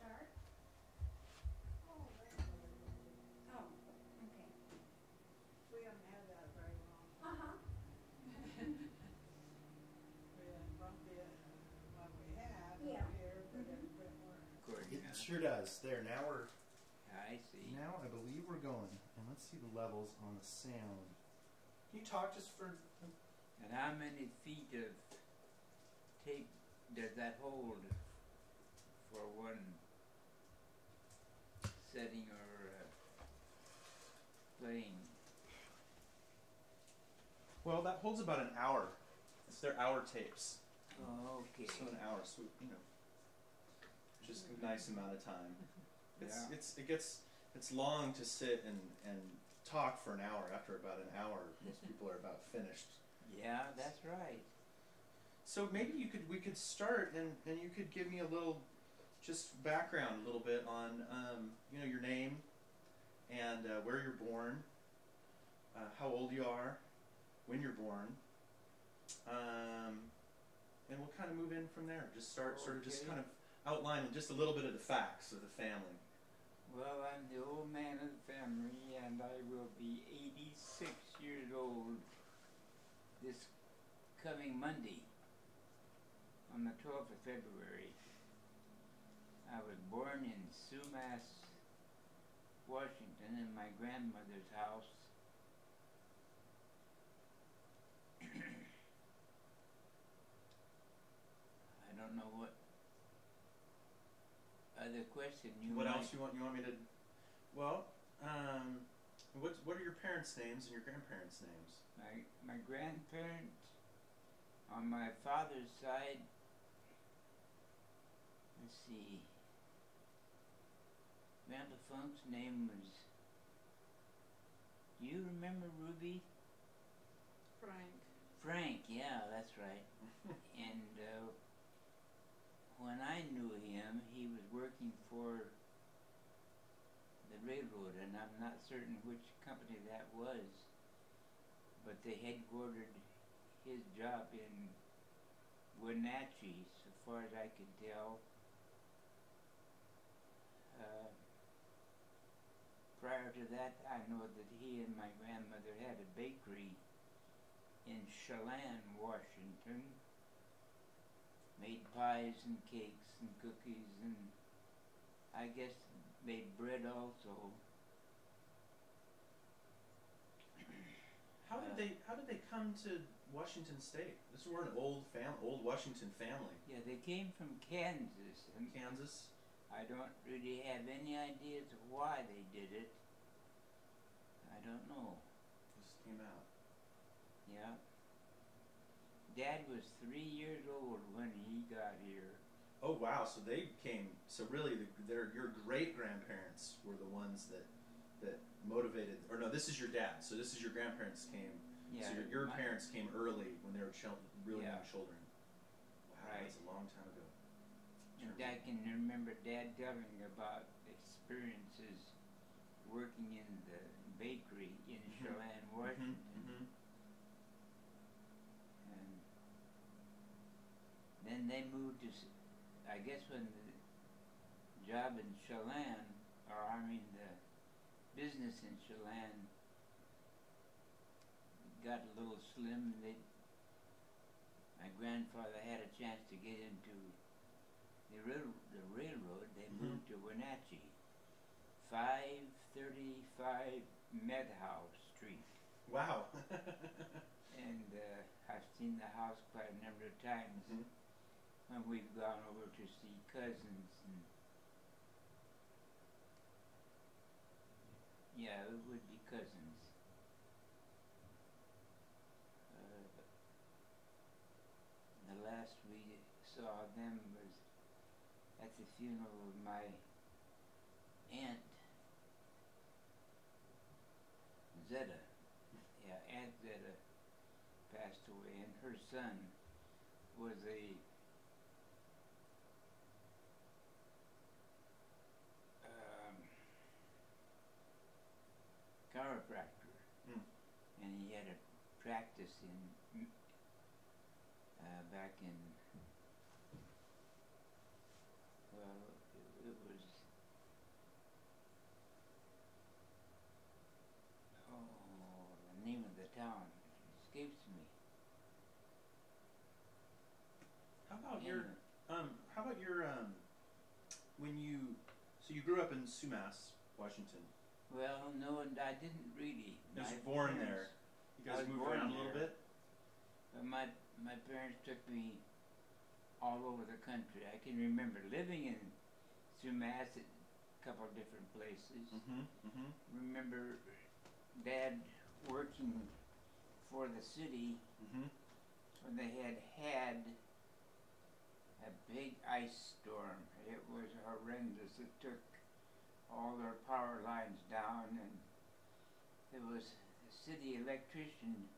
start? Oh, Oh, okay. we haven't had that very long. Uh-huh. We had bumpy when we had Yeah. up here, but Mhm. it didn't work. Recording, It sure does. There, now we're I see. now I believe we're going. And let's see the levels on the sound. Can you talk just for And how many feet of tape does that hold for one setting or playing? well, that holds about an hour. It's their hour tapes. Oh, okay. So an hour, so just a nice amount of time. Yeah. It's long to sit and talk for an hour. After about an hour, most people are about finished. Yeah, that's right. So maybe we could start and you could give me a little just background a little bit on your name and where you're born, how old you are, when you're born, and we'll kind of move in from there. Just start sort of just Okay. kind of outlining just a little bit of the facts of the family. Well, I'm the old man of the family, and I will be 86 years old this coming Monday, on the 12th of February. I was born in Sumas, Washington, in my grandmother's house. I don't know what other question you What might... else you want me to? Well, what are your parents' names and your grandparents' names? My grandparents, on my father's side, let's see, Grandpa Funk's name was, do you remember Ruby? Frank. Frank, yeah, that's right. And when I knew him, he was working for the railroad, and I'm not certain which company that was, but they headquartered his job in Wenatchee, so far as I could tell. Prior to that, I know that he and my grandmother had a bakery in Chelan, Washington. Made pies and cakes and cookies, and I guess made bread also. How did they come to Washington State? This were an old Washington family. Yeah, they came from Kansas, and Kansas. I don't really have any idea as to why they did it. I don't know. Just came out. Yeah. Dad was 3 years old when he got here. Oh wow! So they came. So really, your great grandparents were the ones that motivated. Or no, this is your dad. So this is your grandparents came. Yeah. So your parents came early when they were really Yeah. young children. Wow, Right. that's a long time ago. And I can remember Dad telling about experiences working in the bakery in Chelan, Washington. Mm-hmm. And then they moved to, I guess when the job in Chelan, or I mean the business in Chelan got a little slim, my grandfather had a chance to get into the railroad. They moved to Wenatchee, 535 Medhouse Street. Wow. And I've seen the house quite a number of times when we've gone over to see cousins. And yeah, it would be cousins. The last we saw them was at the funeral of my aunt, Zeta. Yeah, Aunt Zeta passed away, and her son was a chiropractor, and he had a practice in back in, well, it was your how about your when you so you grew up in Sumas, Washington. Well, no, and I didn't really. You My was born parents- there. You I guys was moved born around a little there. bit. But my parents took me all over the country. I can remember living in Sumas, a couple of different places. Remember Dad working for the city when they had a big ice storm. It was horrendous. It took all their power lines down, and there was a city electrician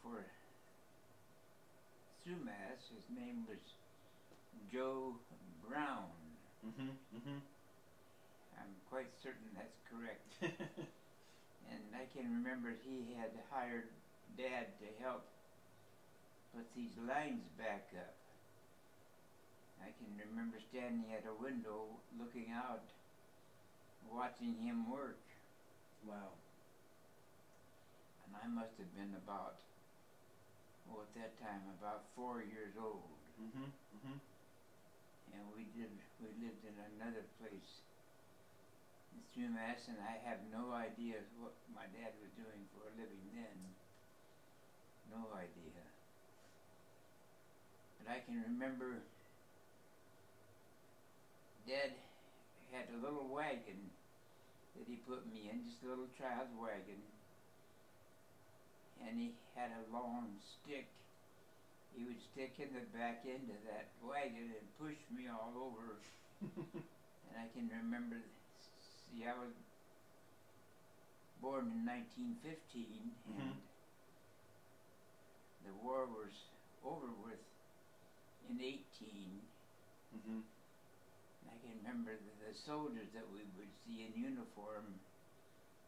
for Sumas. His name was Joe Brown. I'm quite certain that's correct. And I can remember he had hired Dad to help put these lines back up. I can remember standing at a window looking out, watching him work. Wow. And I must have been about, at that time, about 4 years old. And we lived in another place in Sumas, and I have no idea what my dad was doing for a living then. No idea. But I can remember Dad had a little wagon that he put me in, just a little child's wagon. And he had a long stick. He would stick in the back end of that wagon and push me all over. And I can remember, see, I was born in 1915, and the war was over with in 18. And I can remember the soldiers that we would see in uniform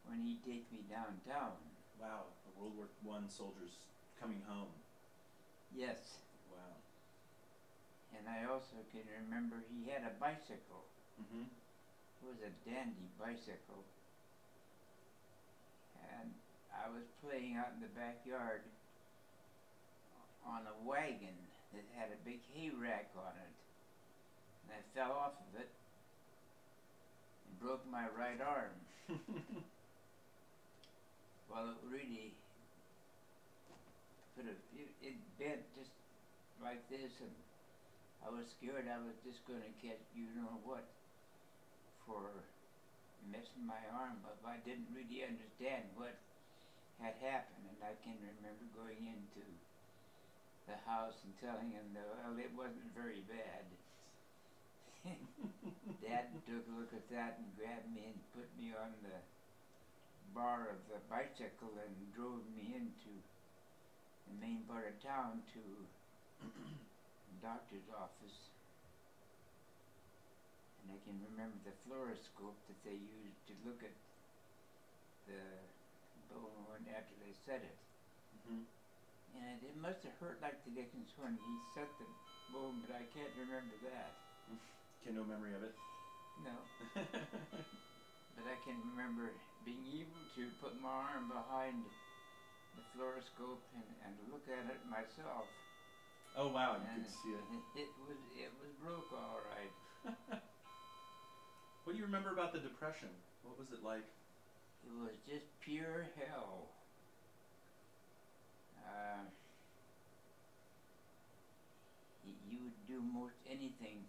when he'd take me downtown. Wow, the World War I soldiers coming home. Yes. Wow. And I also can remember he had a bicycle. It was a dandy bicycle. And I was playing out in the backyard on a wagon that had a big hay rack on it. And I fell off of it and broke my right arm. Well, it really it bent just like this, and I was scared I was just going to catch you know what for messing my arm up. I didn't really understand what had happened, and I can remember going into the house and telling him, well, it wasn't very bad. Dad took a look at that and grabbed me and put me on the bar of the bicycle and drove me into the main part of town to the doctor's office. And I can remember the fluoroscope that they used to look at the bone after they set it. And it must have hurt like the dickens when he set the bone, but I can't remember that. No memory of it? No. But I can remember being able to put my arm behind the fluoroscope and look at it myself. Oh wow, you And could see it. It was broke all right. What do you remember about the Depression? What was it like? It was just pure hell. You would do most anything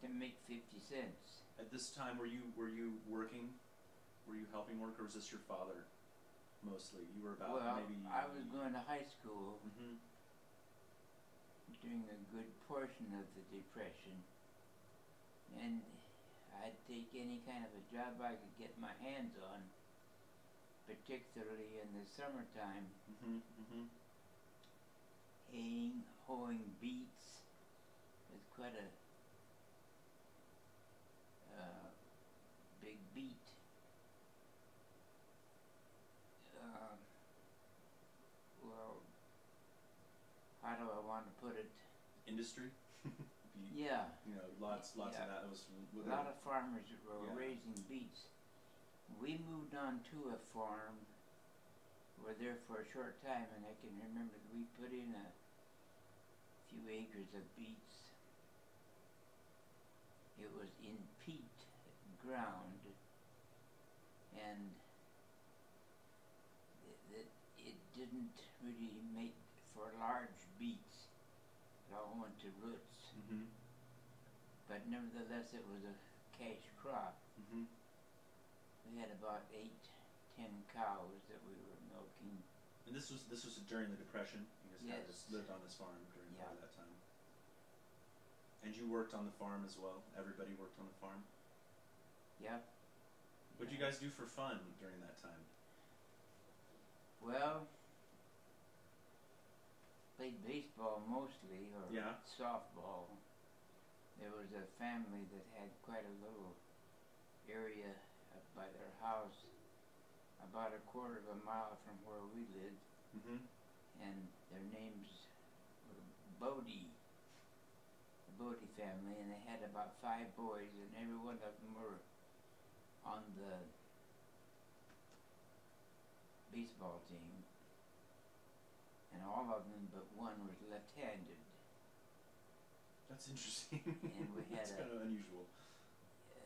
to make 50 cents. At this time, were you working? Were you helping work, or was this your father mostly? You were about Well, maybe. I was going to high school during a good portion of the Depression, and I'd take any kind of a job I could get my hands on, particularly in the summertime. Haying, hoeing beets was quite a big beat. Well, how do I want to put it? Industry. Yeah. You know, lots of that was. A lot of farmers were Yeah. raising beets. We moved on to a farm. We were there for a short time, and I can remember that we put in a few acres of beets. It was in peat ground, and it didn't really make for large beets. It all went to roots. Mm-hmm. But nevertheless, it was a cash crop. Mm-hmm. We had about 8, 10 cows that we were milking. And this was during the Depression. You guys kind of Yes. just lived on this farm during part of Yeah. that time. And you worked on the farm as well. Everybody worked on the farm. Yep. What'd you guys do for fun during that time? Well, played baseball mostly, or Yeah. softball. There was a family that had quite a little area up by their house, about a quarter of a mile from where we lived, Mm-hmm. and their names were Bodie, the Bodie family, and they had about 5 boys, and every one of them were on the baseball team, and all of them but one was left-handed. That's interesting. And we had That's a- kind of unusual.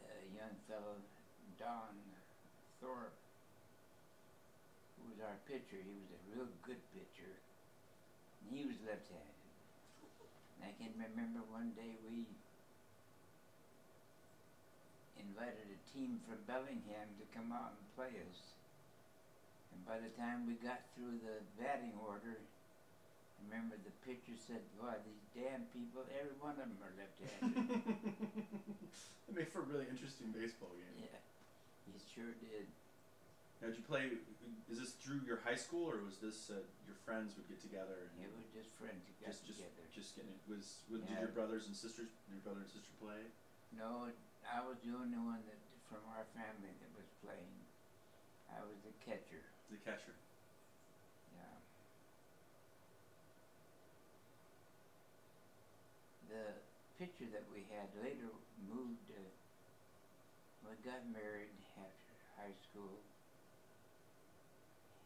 A young fellow, Don Thorpe, who was our pitcher. He was a real good pitcher, and he was left-handed. And I can remember one day we invited a team from Bellingham to come out and play us. And by the time we got through the batting order, I remember the pitcher said, "Boy, these damn people, every one of them are left-handed." It made for a really interesting baseball game. Yeah, he sure did. Now, did you play? Is this through your high school, or was this your friends would get together? And It was just friends who got just together. getting. Did Yeah. your brothers and sisters? Did your brother and sister play? No, I was the only one that from our family that was playing. I was the catcher. The catcher. Yeah. The pitcher that we had later moved. We got married after high school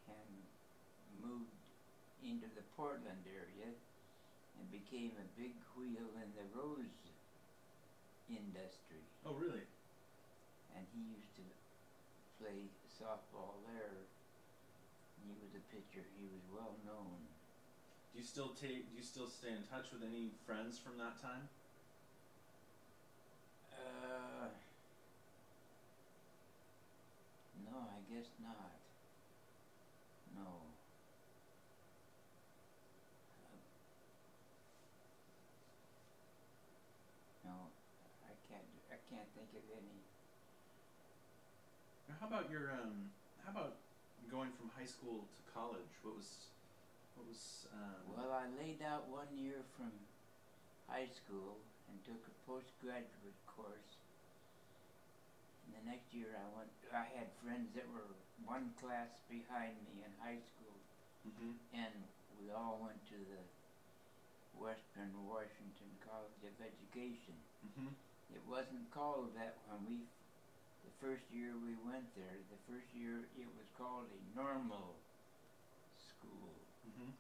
and moved into the Portland area and became a big wheel in the rose industry. Oh, really? And he used to play softball there. He was a pitcher. He was well known. Do you still stay in touch with any friends from that time? No, I guess not. No. No, I can't think of any. Now, how about how about going from high school to college? What was Well, I laid out 1 year from high school and took a postgraduate course. And the next year I had friends that were one class behind me in high school, Mm-hmm. and we all went to the Western Washington College of Education. Mm-hmm. It wasn't called that when the first year we went there. The first year it was called a normal school. Mm-hmm.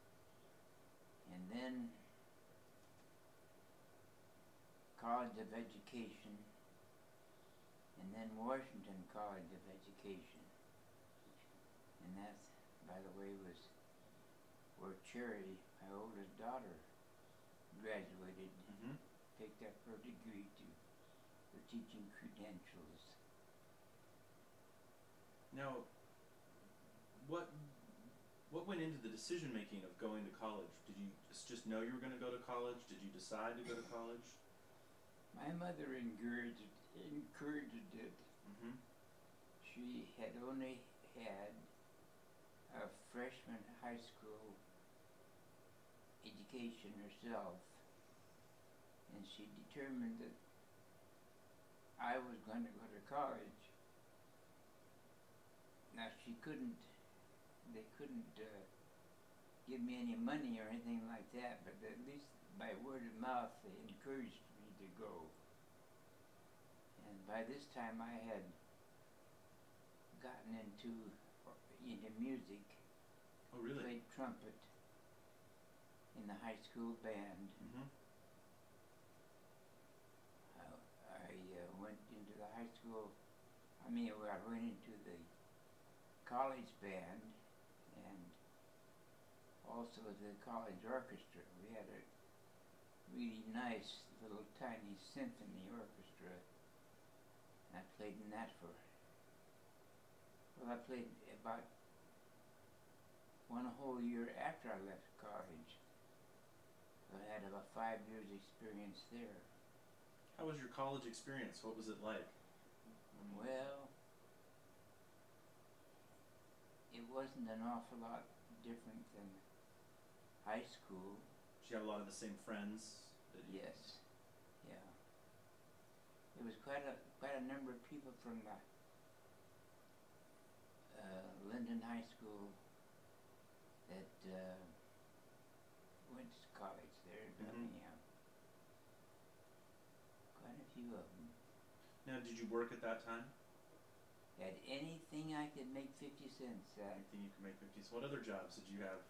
And then College of Education, and then Washington College of Education. And that, by the way, was where Cherry, my oldest daughter, graduated, Mm-hmm. picked up her degree for teaching credentials. Now, what went into the decision making of going to college? Did you just know you were going to go to college? Did you decide to go to college? My mother encouraged it. Mm-hmm. She had only had a freshman high school education herself, and she determined that I was going to go to college. Now they couldn't give me any money or anything like that, but at least by word of mouth they encouraged me to go. And by this time I had gotten into music, Oh, really? played trumpet, in the high school band. Mm-hmm. I went into the high school. I went into the college band and also the college orchestra. We had a really nice little tiny symphony orchestra. I played in that I played about one whole year after I left college. So I had about 5 years experience there. How was your college experience? What was it like? Well, it wasn't an awful lot different than high school. Did you have a lot of the same friends? Yes, yeah. There was quite a number of people from the Linden High School that went to college there in Birmingham. Quite a few of them. Now, did you work at that time? At anything I could make 50 cents at. Anything you could make 50 cents. What other jobs did you have?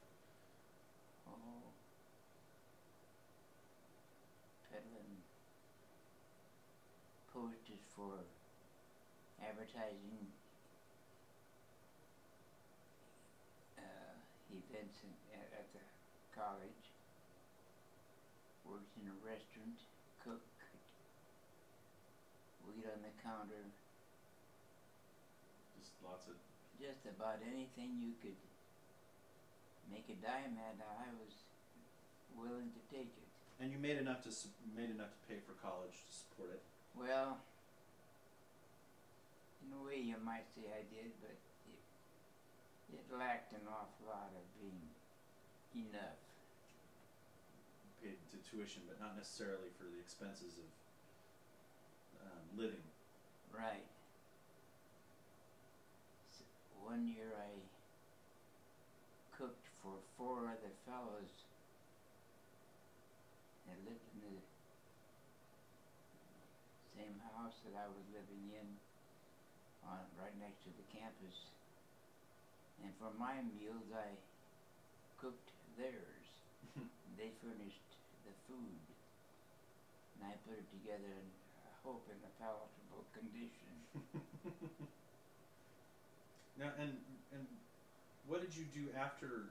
Oh, peddling posters for advertising events at the college. Worked in a restaurant, cooked, wait on the counter. Just lots of... Just about anything you could make a dime at, I was willing to take it. And you made enough to pay for college to support it. Well, in a way you might say I did, but it lacked an awful lot of being enough. You paid to tuition, but not necessarily for the expenses of living. Right. One year I cooked for 4 other fellows that lived in the same house that I was living in, right next to the campus. And for my meals I cooked theirs. They furnished the food. And I put it together in, I hope, in a palatable condition. Now, and what did you do after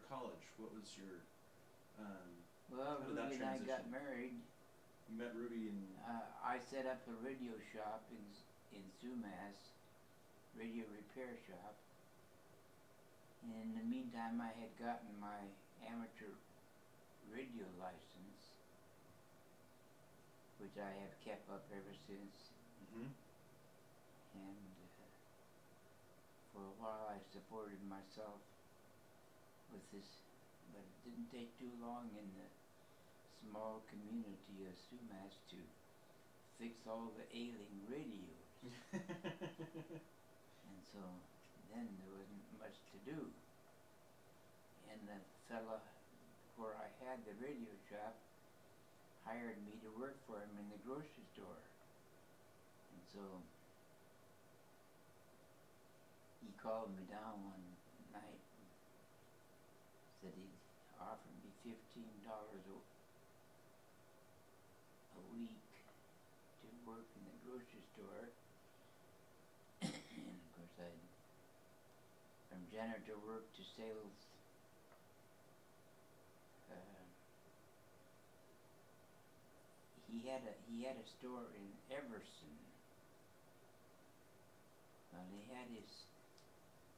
college? What was your Well, how did that Ruby and I transition? got married. You met Ruby in... I set up a radio shop in Sumas, radio repair shop. And in the meantime, I had gotten my amateur radio license, which I have kept up ever since. Mm-hmm. And for a while I supported myself with this, but it didn't take too long in the small community of Sumas to fix all the ailing radios. And so then there wasn't much to do. And the fella where I had the radio shop hired me to work for him in the grocery store. And so he called me down one night and said he'd offer me $15 a week to work in the grocery store. And of course from janitor work to sales. He had a store in Everson. Well, he had his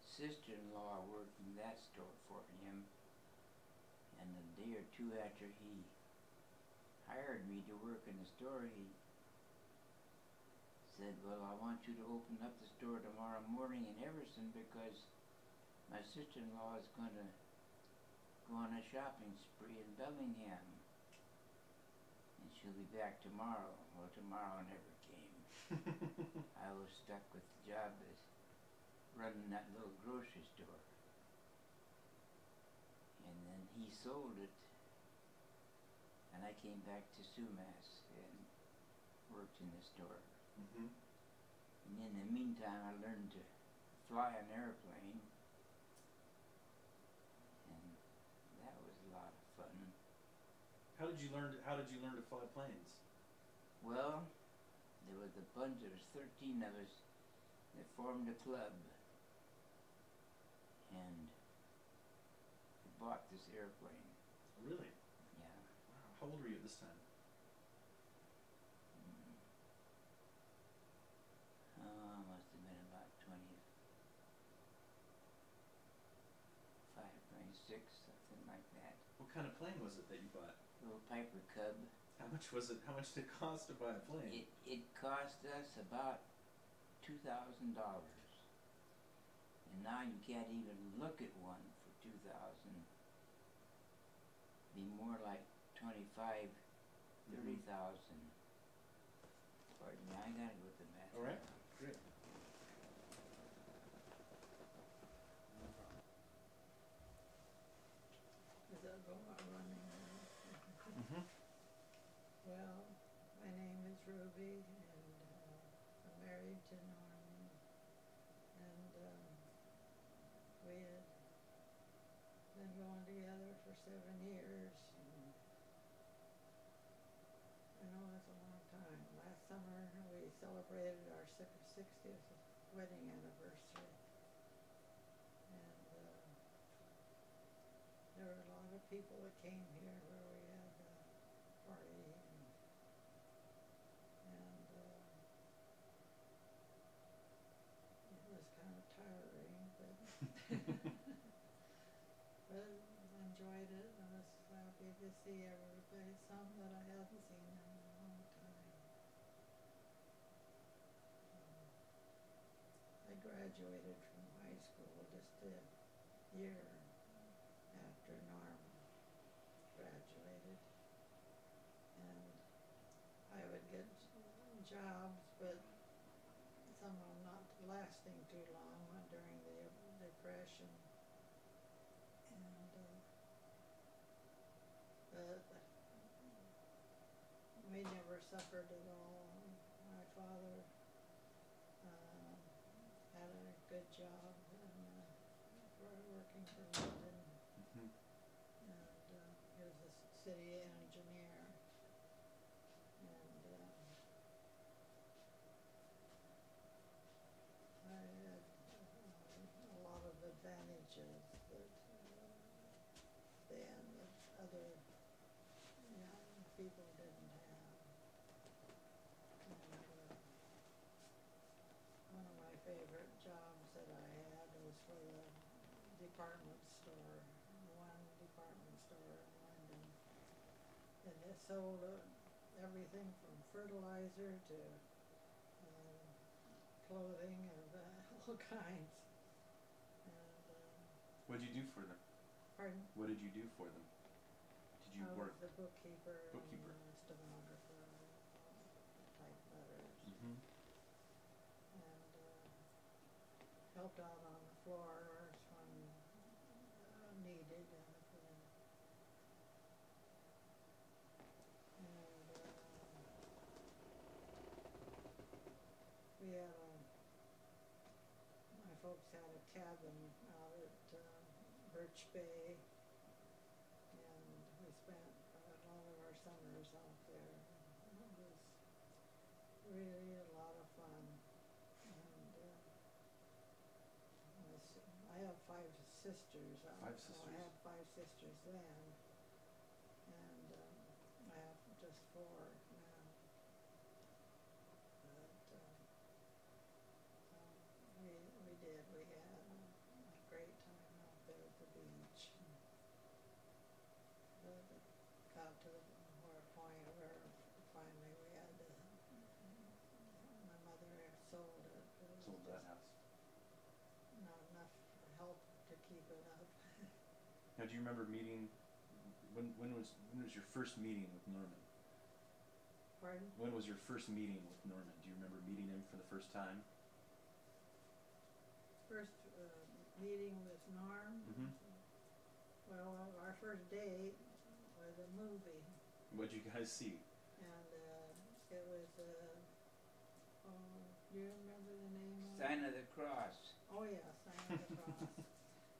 sister-in-law working that store for him, and a day or two after he hired me to work in the store, he said, well, I want you to open up the store tomorrow morning in Everson because my sister-in-law is going to go on a shopping spree in Bellingham, and she'll be back tomorrow. Well, tomorrow never came. I was stuck with the job as running that little grocery store. And then he sold it, and I came back to Sumas and worked in the store. Mm-hmm. And in the meantime, I learned to fly an airplane, and that was a lot of How did you learn to fly planes? Well, there was a bunch, there was 13 of us that formed a club, and we bought this airplane. Really? Yeah. Wow. How old were you at this time? Must have been about 25, 26, something like that. What kind of plane was it that you bought? Little Piper Cub. How much was it? How much did it cost to buy a plane? It cost us about $2,000, and now you can't even look at one for 2,000. Be more like 25, 30,000. Pardon me, I gotta go with the math. All right. now. Great. Is that running? Mm-hmm. Well, my name is Ruby, and I'm married to Norman, and we had been going together for 7 years, and I know that's a long time. Last summer we celebrated our 60th wedding anniversary, and there were a lot of people that came here where we had a party, and it was kind of tiring, but but I enjoyed it. I was happy to see everybody, some that I hadn't seen in a long time. I graduated from high school just a year after Norma graduated, and I would get jobs, but some of them not lasting too long during the Depression, and but we never suffered at all. My father had a good job for working for London, Mm-hmm. and he was a city engineer, and I had a lot of advantages that then that other young people didn't have. And one of my favorite jobs that I had was for the department store, one department store in London, and it sold everything from fertilizer to clothing of all kinds. And What did you do for them? pardon? What did you do for them? Did you I work? was the bookkeeper, Bookkeeper. and stenographer, type letters, Mm-hmm. and helped out on the floors when needed. And we had my folks had a cabin out at Birch Bay, and we spent a lot of our summers out there. It was really a lot of fun, and I have 5 sisters. 5 sisters. I had 5 sisters then, and I have just 4 now. But we had a great time out there at the beach. But it got to a point where finally we had to, my mother had sold it. It was Sold that just house. not enough help to keep it up. Now, do you remember meeting? When was your first meeting with Norman? Pardon? When was your first meeting with Norman? Do you remember meeting him for the first time? First meeting with Norm. Mm-hmm. Well, our first date was a movie, What'd you guys see? and it was do you remember the name of it? Sign of the Cross. Oh yeah, Sign of the Cross.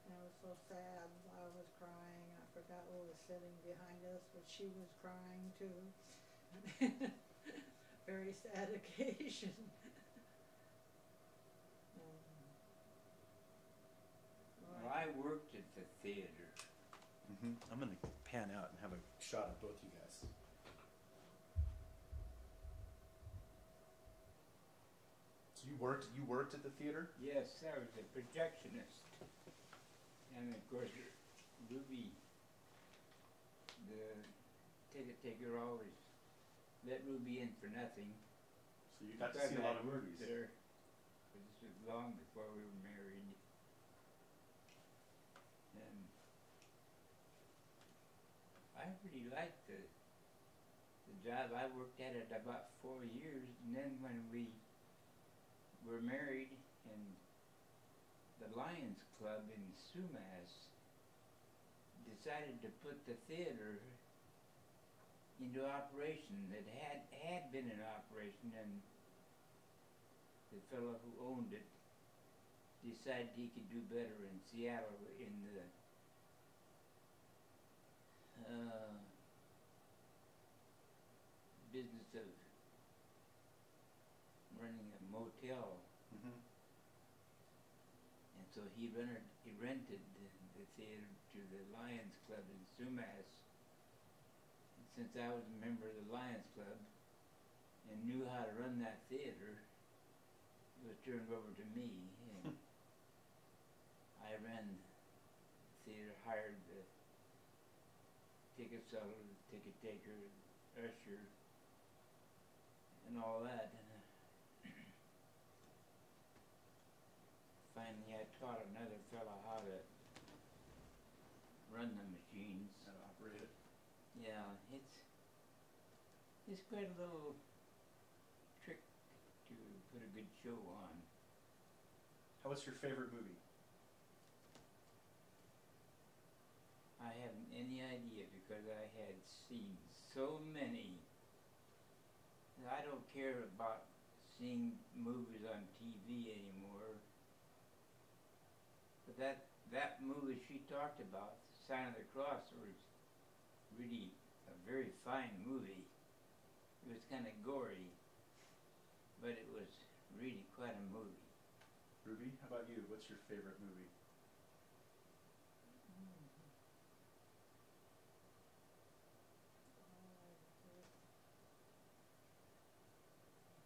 And it was so sad. I was crying. I forgot who was sitting behind us, but she was crying too. Very sad occasion. Well, I worked at the theater. I'm gonna pan out and have a shot of both you guys. So you worked at the theater? Yes, I was a projectionist. And of course, Ruby, the ticket taker, always let Ruby in for nothing. So you got to see a lot of movies. There, but this was long before we were married. And I really liked the job. I worked at it about 4 years, and then when we were married, and the Lions Club in Sumas decided to put the theater into operation. That had been in operation, and the fellow who owned it decided he could do better in Seattle in the business of running a motel. And so he rented the theater to the Lions Club in Sumas. And since I was a member of the Lions Club and knew how to run that theater, it was turned over to me. And I ran the theater, hired the ticket seller, the ticket taker, usher, and all that. And finally I taught another fellow how to run the machines. How to operate it. Yeah, it's quite a little trick to put a good show on. What's your favorite movie? I haven't any idea because I had seen so many. I don't care about seeing movies on TV anymore. But that movie she talked about, Sign of the Cross, was really a very fine movie. It was kind of gory, but it was really quite a movie. Ruby, how about you? What's your favorite movie?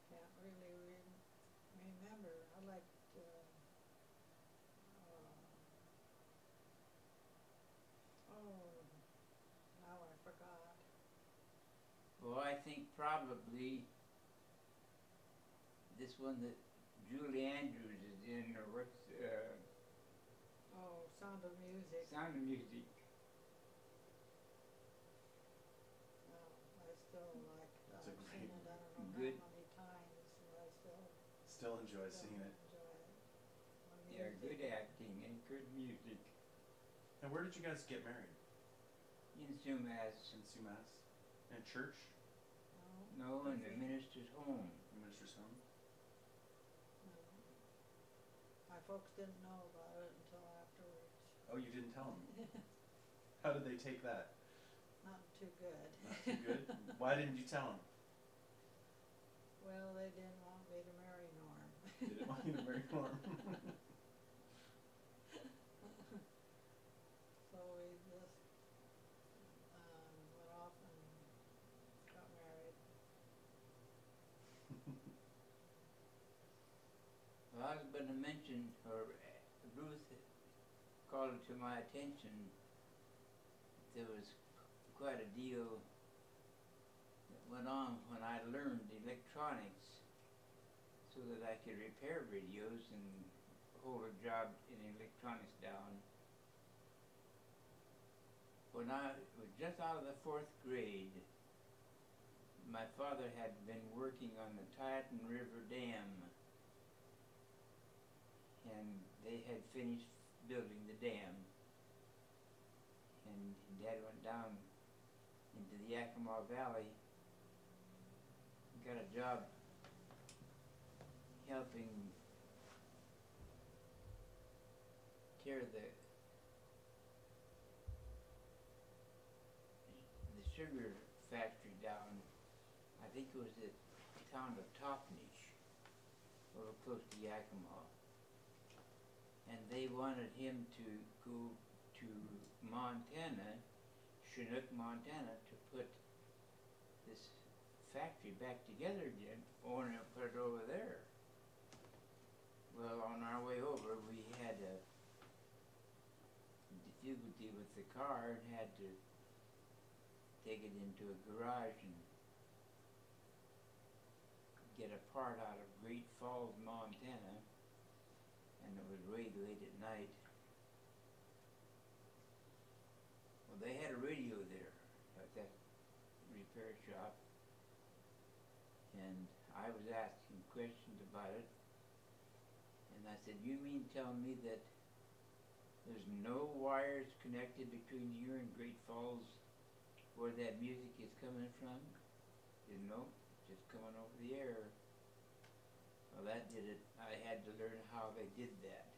Can't really remember. I liked now I forgot. Well, I think probably this one that Julie Andrews is in, or what's Sound of Music. Sound of Music. I still like. That's a I've great seen it. I don't know good- how many times, but I Still enjoy seeing it. enjoy it. Yeah, good acting and good music. And where did you guys get married? In Sumas. In Sumas? In church? No, in the minister's home. The minister's home? No. My folks didn't know about it until afterwards. Oh, you didn't tell them? How did they take that? Not too good. Not too good? Why didn't you tell them? Well, they didn't want me to marry Norm. They didn't want you to marry Norm. So we just went off and got married. Well, I was going to mention, or Ruth called it to my attention, there was quite a deal that went on when I learned electronics so that I could repair radios and hold a job in electronics down. When I was just out of the 4th grade, my father had been working on the Tieton River Dam, and they had finished building the dam, and Dad went down into the Yakima Valley and got a job helping tear the sugar factory down, I think it was the town of Toppenish, over close to Yakima. And they wanted him to go to Montana, Chinook, Montana, to put this factory back together again, or put it over there. Well, on our way over, we had a difficulty with the car and had to take it into a garage and get a part out of Great Falls, Montana, and it was way late at night. Well, they had a radio there at that repair shop, and I was asking questions about it, and I said, "You mean tell me that there's no wires connected between here and Great Falls where that music is coming from?" Didn't know, just coming over the air. Well, that did it. I had to learn how they did that.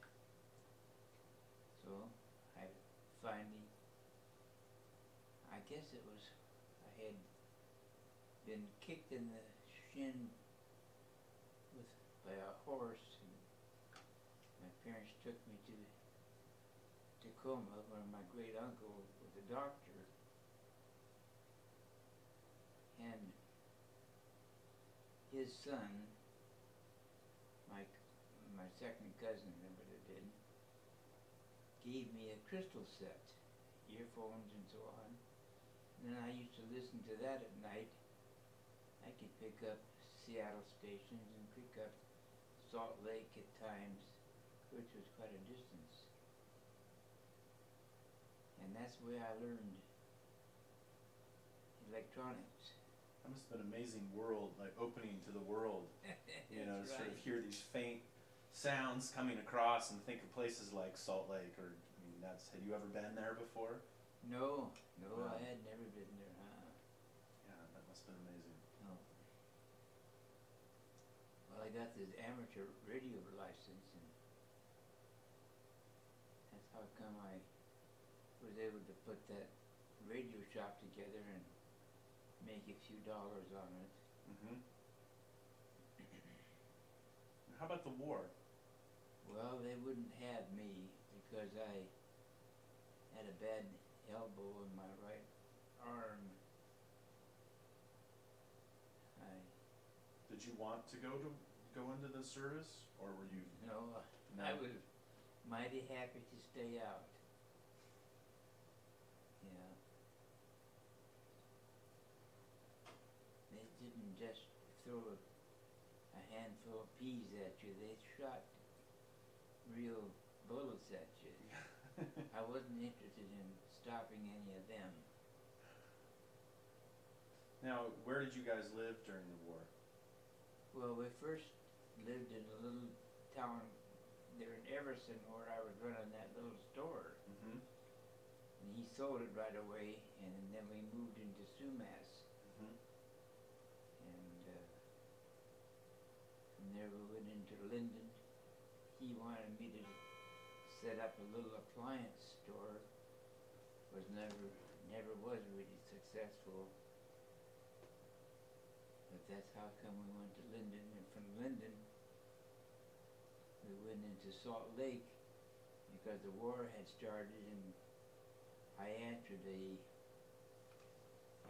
So I finally, I guess it was, I had been kicked in the shin by a horse, and my parents took me to Tacoma, where my great uncle was a doctor, and his son, my second cousin, remember that did, gave me a crystal set, earphones and so on. And then I used to listen to that at night. I could pick up Seattle stations and pick up Salt Lake at times, which was quite a distance. And that's the way I learned electronics. That must have been an amazing world, like opening to the world. You know, That's sort right. of hear these faint sounds coming across and think of places like Salt Lake, or I mean, had you ever been there before? No, Wow. I had never been there, huh? Yeah, that must have been amazing. No. Well, I got this amateur radio license, and that's how come I was able to put that radio shop together and make a few dollars on it. Mm-hmm. How about the war? Well, they wouldn't have me because I had a bad elbow in my right arm. Did you want to go into the service, or were you? No, No. I was mighty happy to stay out. Yeah. They didn't just throw a handful of peas at you, they shot real bullets at you. I wasn't interested in stopping any of them. Now, where did you guys live during the war? Well, we first lived in a little town there in Everson where I was running that little store. Mm-hmm. And he sold it right away, and then we moved into Sumas. Mm-hmm. And from there we went into Linden. He wanted me to set up a little appliance store. Was never was really successful. But that's how come we went to Linden, and from Linden we went into Salt Lake because the war had started, and I answered a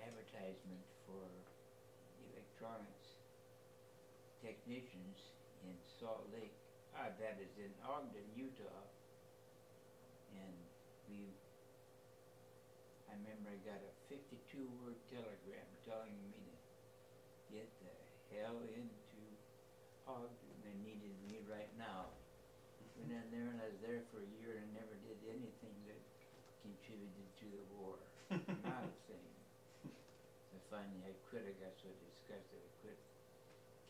advertisement for electronics technicians in Salt Lake. That is in Ogden, Utah. And I remember I got a 52-word telegram telling me to get the hell into Ogden. They needed me right now. Went in there, and I was there for a year and never did anything that contributed to the war. Not a thing. So finally I quit. I got so disgusted I quit.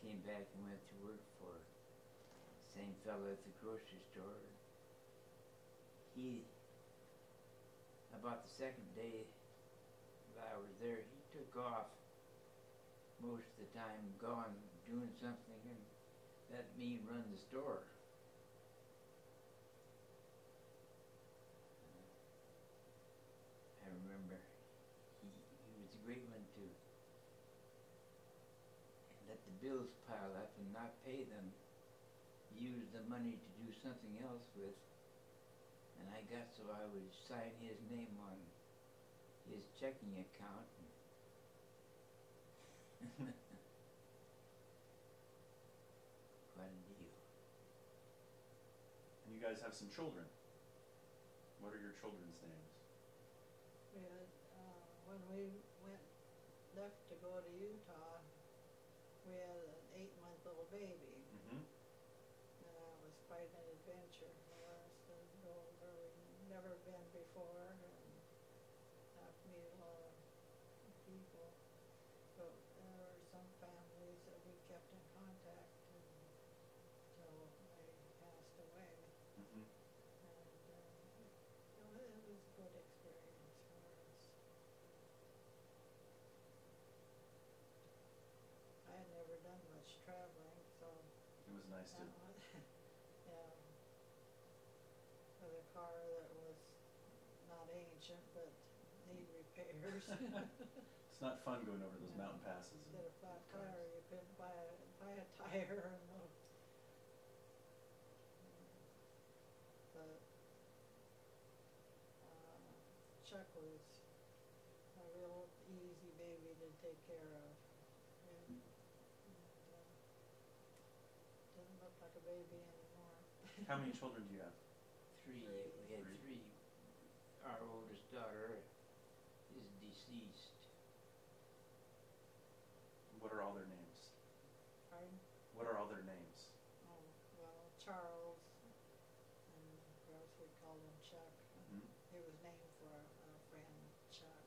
Came back and went to work for the same fellow at the grocery store. He, about the second day that I was there, he took off most of the time, gone doing something, and let me run the store. I remember he was a great the bills pile up and not pay them, use the money to do something else with. And I got so I would sign his name on his checking account. Quite a deal. And you guys have some children. What are your children's names? We had, when we left to go to Utah, we had an 8-month-old baby. Mm-hmm. And that was quite an adventure for us to go where we'd never been before and have to meet a lot of people. But there were some families that we kept in contact until they passed away. Mm-hmm. And it was a good experience for us. I had never done much traveling, so It was nice to. yeah, with a car that was not ancient but need repairs. It's not fun going over those mountain passes. Instead of flat tire, you couldn't buy a tire and but Chuck was a real easy baby to take care of. And doesn't look like a baby anymore. How many children do you have? Three. We had three. Our oldest daughter is deceased. What are all their names? Pardon? What are all their names? Oh, well, Charles, and of course we called him Chuck. Mm-hmm. He was named for a friend, Chuck.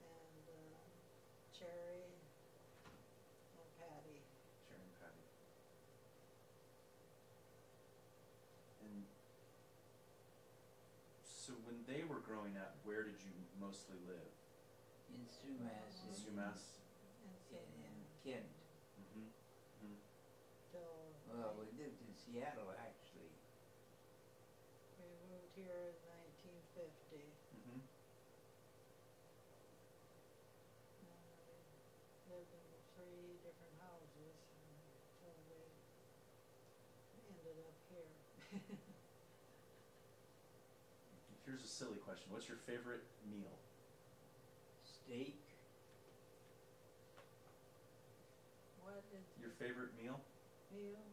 And Cherry and Patty. Sharon and Patty. And so when they were growing up, where did you mostly live? In Sumas. Sumas? In Kent. Mm-hmm. Mm-hmm. Till Well, we lived in Seattle actually. we moved here in 1950. Mm-hmm. And we lived in 3 different houses until we ended up here. Here's a silly question. What's your favorite meal? Steak. What is Your favorite meal? meal?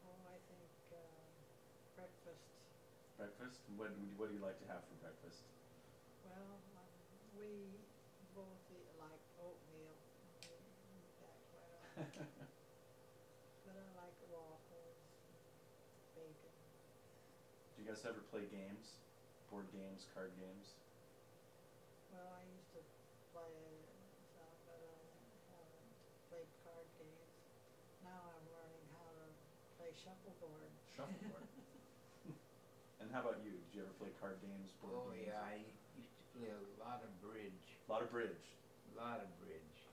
Oh, I think breakfast. Breakfast? What do you like to have for breakfast? Well, we both like oatmeal. We eat that quite often. But I like waffles, bacon. Do you guys ever play games? Board games, card games? Well, I used to play some, but I haven't played card games. Now I'm learning how to play shuffleboard. Shuffleboard. And how about you? Did you ever play card games, board Oh games? yeah, I used to play a lot of bridge. A lot of bridge. A lot of bridge.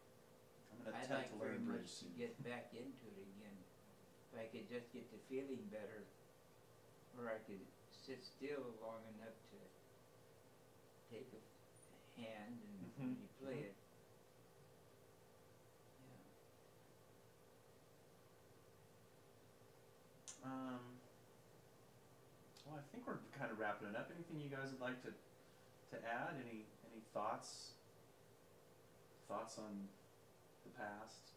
I'm gonna I'd attempt like to very learn bridge much to soon. get back into it again. If I could just get the feeling better, or I could sit still long enough to take a hand and Mhm, you play mhm. it. Yeah. Well, I think we're kind of wrapping it up. Anything you guys would like to add? Any thoughts? Thoughts on the past?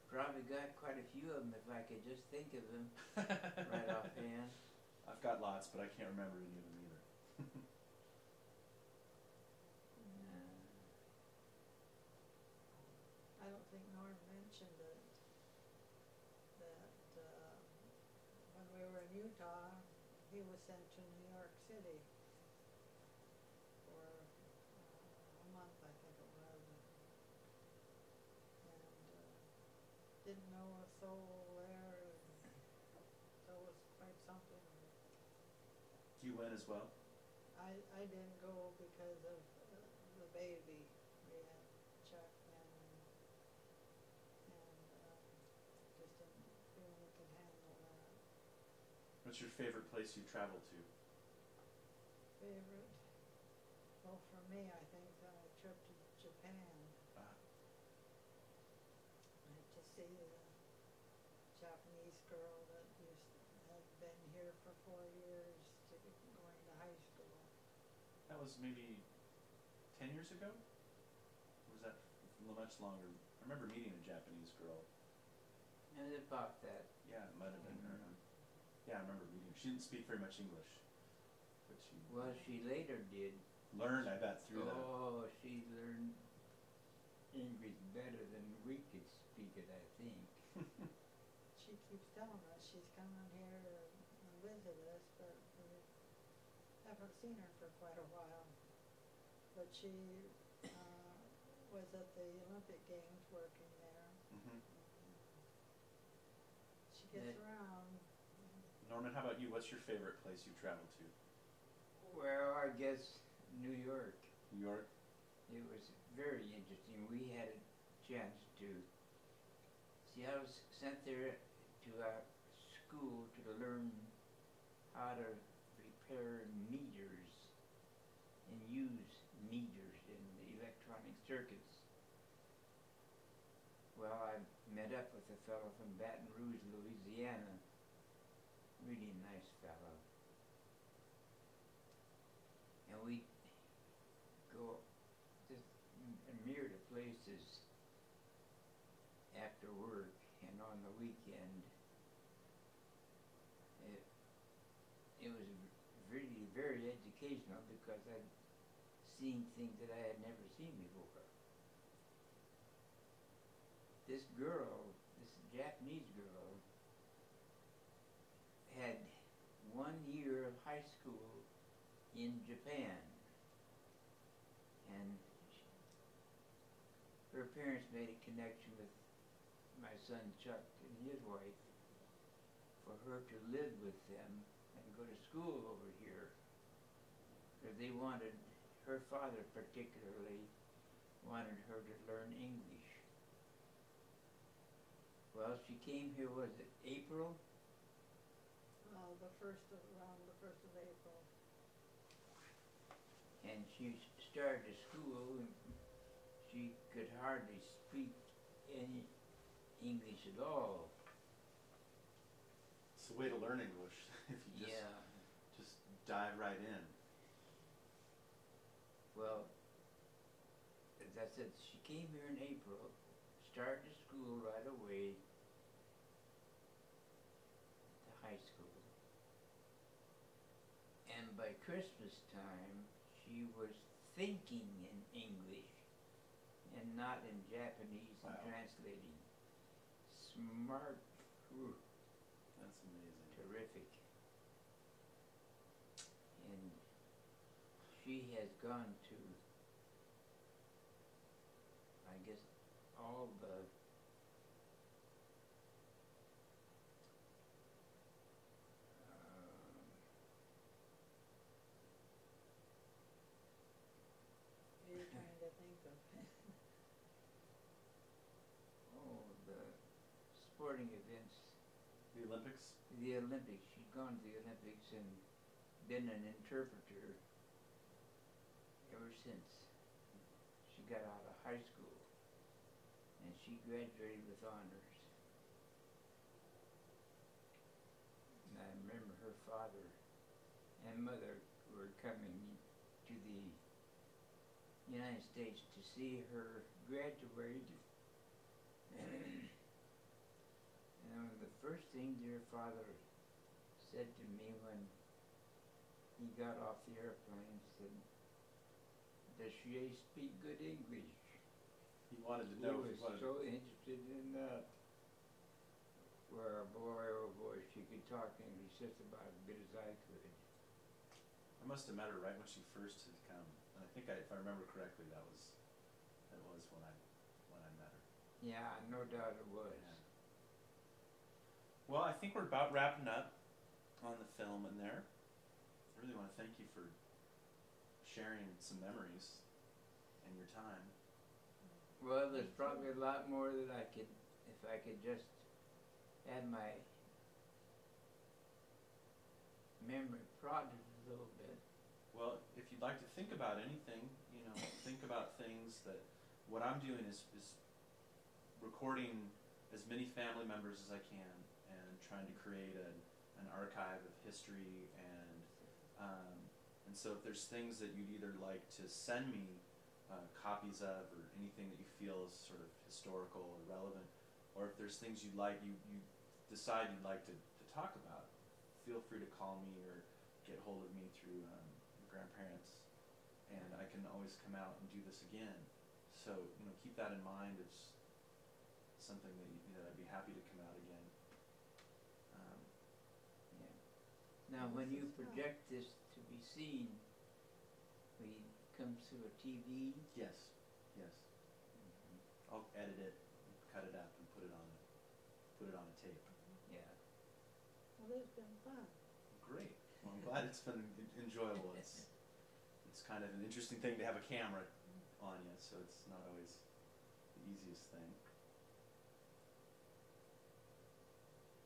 Probably got quite a few of them if I could just think of them right offhand. I've got lots, but I can't remember any of them either. I don't think Norm mentioned it, that when we were in Utah, he was sent to New York City for a month, I think it was, and didn't know a soul there, so it was quite something. You went as well? I didn't go because of the baby. We had Chuck and just didn't feel we could handle that. What's your favorite place you've traveled to? Favorite? Well, for me, I think a trip to Japan. Ah, see the Japanese girl that had been here for 4 years to going to high school. That was maybe 10 years ago? Or was that much longer? I remember meeting a Japanese girl. And about that. Yeah, it might have been her. Yeah, I remember meeting her. She didn't speak very much English, but she Well, she later did. learned, I bet, through that. Oh, she learned English better than we could speak it, I think. She keeps telling us she's coming here and visit us, but we haven't seen her for quite a while. But she was at the Olympic Games working there. Mm-hmm. She gets around. Norman, how about you? What's your favorite place you've traveled to? Well, I guess New York. New York? It was very interesting. We had a chance to see. I was sent there to a school to learn how to repair meters and use meters in the electronic circuits. Well, I met up with a fellow from Baton Rouge, Louisiana. Really nice fellow. And we go just a myriad of places after work and on the weekend. It was really very educational because I'd seen things that I had never seen before. This girl, this Japanese girl, had 1 year of high school in Japan, and her parents made a connection with my son Chuck and his wife for her to live with them and go to school over here, because they wanted, her father particularly wanted her to learn English. Well, she came here, was it April? Around the 1st of April. And she started school, and she could hardly speak any English at all. It's a way to learn English if you just dive right in. Well, as I said, she came here in April, started school right away, to high school. And by Christmas time, she was thinking in English and not in Japanese and Wow. translating. Smart, whew, That's amazing. terrific. And she has gone to, I guess, all the What are you trying to think of? the sporting events. The Olympics? The Olympics. She'd gone to the Olympics and been an interpreter ever since she got out of high school. And she graduated with honors. And I remember her father and mother were coming to the United States to see her graduate. And the first thing their father said to me when he got off the airplane said, "Does she speak good English?" He wanted to He know. was so interested in that. Where, boy, oh boy, she could talk English just about as good as I could. I must have met her right when she first had come. And I think, if I remember correctly, that was when I met her. Yeah, no doubt it was. Yeah. Well, I think we're about wrapping up on the film in there. I really want to thank you for sharing some memories and your time. Well, there's probably a lot more that I could, if I could just add my memory prodded a little bit. Well, if you'd like to think about anything, think about things that, what I'm doing is recording as many family members as I can, and trying to create an archive of history, and so if there's things that you'd either like to send me copies of, or anything that you feel is sort of historical or relevant, or if there's things you decide you'd like to talk about, feel free to call me or get hold of me through your grandparents, and I can always come out and do this again. So, keep that in mind as something that I'd be happy to come out again. Yeah. Now, when you project this to be seen, we come through a TV. Yes. I'll edit it, cut it up, and put it on a tape. Yeah. Well, it's been fun. Great. Well, I'm glad it's been enjoyable. It's kind of an interesting thing to have a camera on you, so it's not always the easiest thing.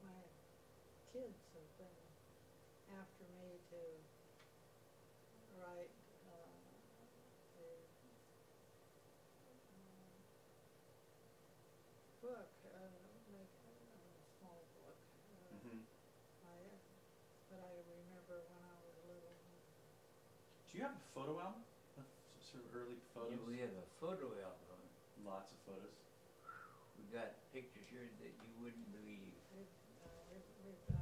My kids have been after me to write a book, like a small book. Mm-hmm. But I remember when I was little. Do you have a photo album? Sort of early photos? Yeah, we have a photo album. Lots of photos. We got pictures here that you wouldn't believe. We've got